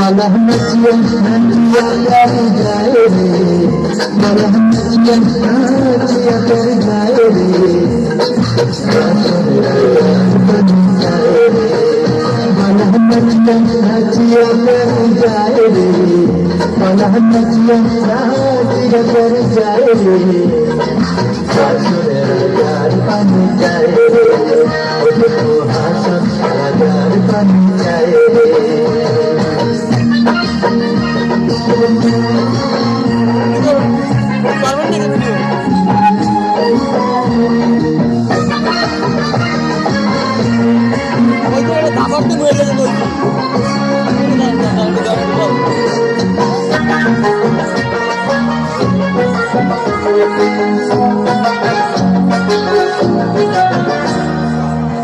malah nacian dari jaya re, malah nacian dari jaya re, malah nacian dari jaya re, malah nacian dari jaya re, dari pani jaya re, ojo hasan dari pani jaya re.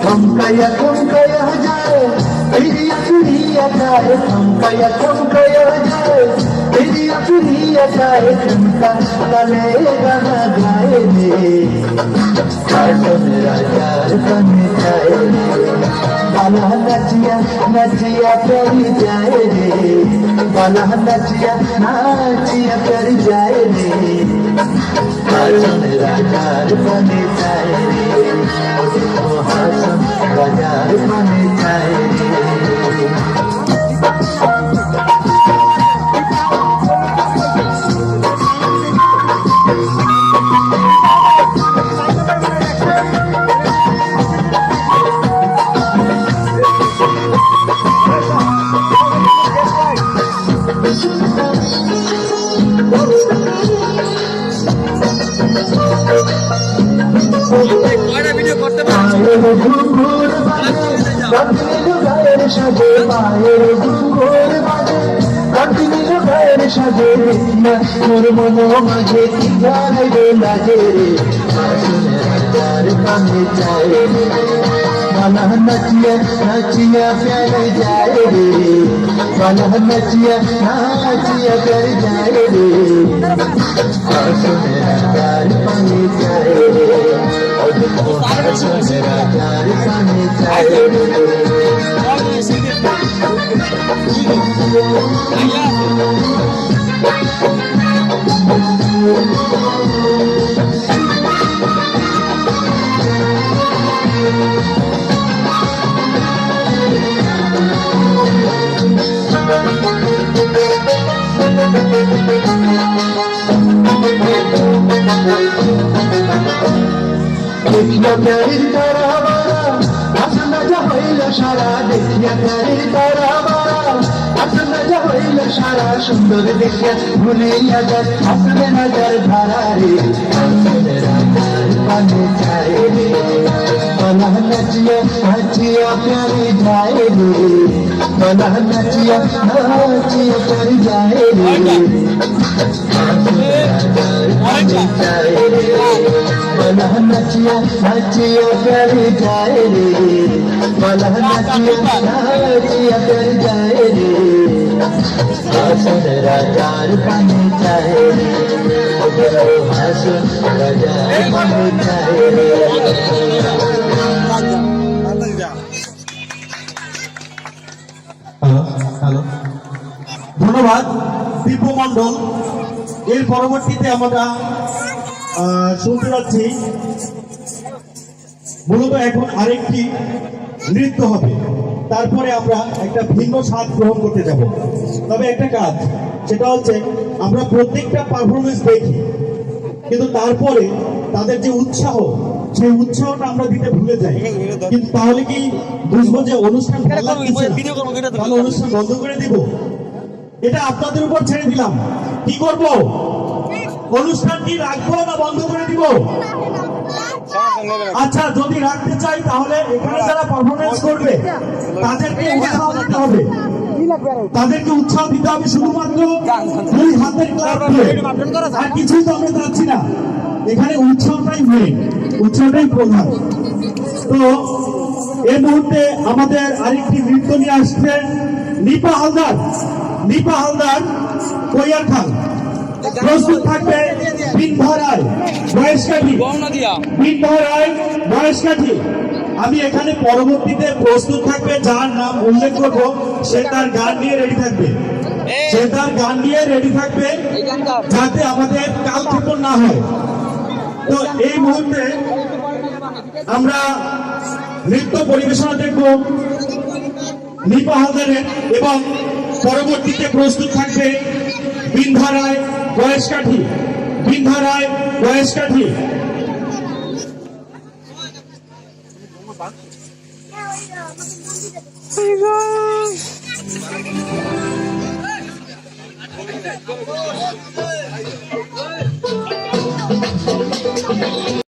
हम कया जाए तेरी अखियाँ जाए हम कया जाए तेरी अखियाँ जाए चिंता तले गाना गाए रे तो मेरा यार बने जाए बाला नचिया नचिया कर जाए रे बाला नचिया नाचिया कर जाए रे तो मेरा यार बने जाए रे हासन बाजार बने जाए সাজে মায়ের ঘুঘুর বাজে কন্টিনিউ গায়ের সাজে না মোর মন মাঝে কি গানে রে লাগে রে হাজার কানে যায় রে মালা নাচিয়া নাচিয়া প্যারে যায় রে মালা নাচিয়া নাচিয়া প্যারে যায় রে হাজার কানে যায় রে হাজার কানে যায় রে देखिया प्यारी तारा बारा हसन जा हईल सारा देखिया प्यारी तारा बारा हसन जा हईल सारा सुंदर देखिया भूलिया जा हसन नजर धारा रे मेरा पानी जाए रे मना नचिया नचिया प्यारी जाए रे मना नचिया नचिया प्यारी जाए रे मना नचिया नचिया प्यारी जाए रे मना नचिया नचिया प्यारी जाए रे हासन राजार बने जाए रे हासन राजार बने जाए रे হ্যালো ধন্যবাদ দীপু মণ্ডল। এর পরবর্তীতে আমরা শুনতে যাচ্ছি মূলত এখন আরেকটি নৃত্য হবে, তারপরে আমরা একটা ভিন্ন স্বাদ গ্রহণ করতে যাব। তবে একটা কাজ, সেটা হচ্ছে আমরা প্রত্যেকটা পারফরমেন্স দেখি, কিন্তু তারপরে তাদের যে উৎসাহ, সেই উৎসাহটা আমরা দিতে ভুলে যাই। কিন্তু তাহলে কি বুঝবো যে অনুষ্ঠান তাহলে অনুষ্ঠান বন্ধ করে দিব? এটা আপনাদের উপর ছেড়ে দিলাম। কি করব? অনুষ্ঠান কি রাখবো না বন্ধ করে দিব? আচ্ছা, যদি রাখতে চাই তাহলে এখানে যারা পারফরমেন্স করবে তাদেরকে উৎসাহ দিতে হবে, তাদেরকে উৎসাহ দিতে হবে শুধুমাত্র দুই হাতের ক্লাব দিয়ে, আর কিছুই তো আমরা চাচ্ছি না। এখানে উৎসাহটাই মেইন, উৎসাহটাই প্রধান। তো এই মুহূর্তে আমাদের আরেকটি নৃত্য নিয়ে আসছে নিপা হালদার। নিপা হালদার কৈয়ার খান। প্রস্তুত থাকবে বিন্ধা রায় বয়সকাঠি। বিন্ধা রায় বয়সকাঠি। আমি এখানে পরবর্তীতে প্রস্তুত থাকবে যার নাম উল্লেখ করবো, সে তার গান নিয়ে রেডি থাকবে। সে তার গান নিয়ে রেডি থাকবে যাতে আমাদের কালক্ষেপণ না হয়। তো এই মুহূর্তে আমরা নৃত্য পরিবেশনা দেখব নিপা হালদারের, এবং পরবর্তীতে প্রস্তুত থাকবে বিন্ধা রায় বয়সকাঠি। বিন্ধা রায় বয়সকাঠি।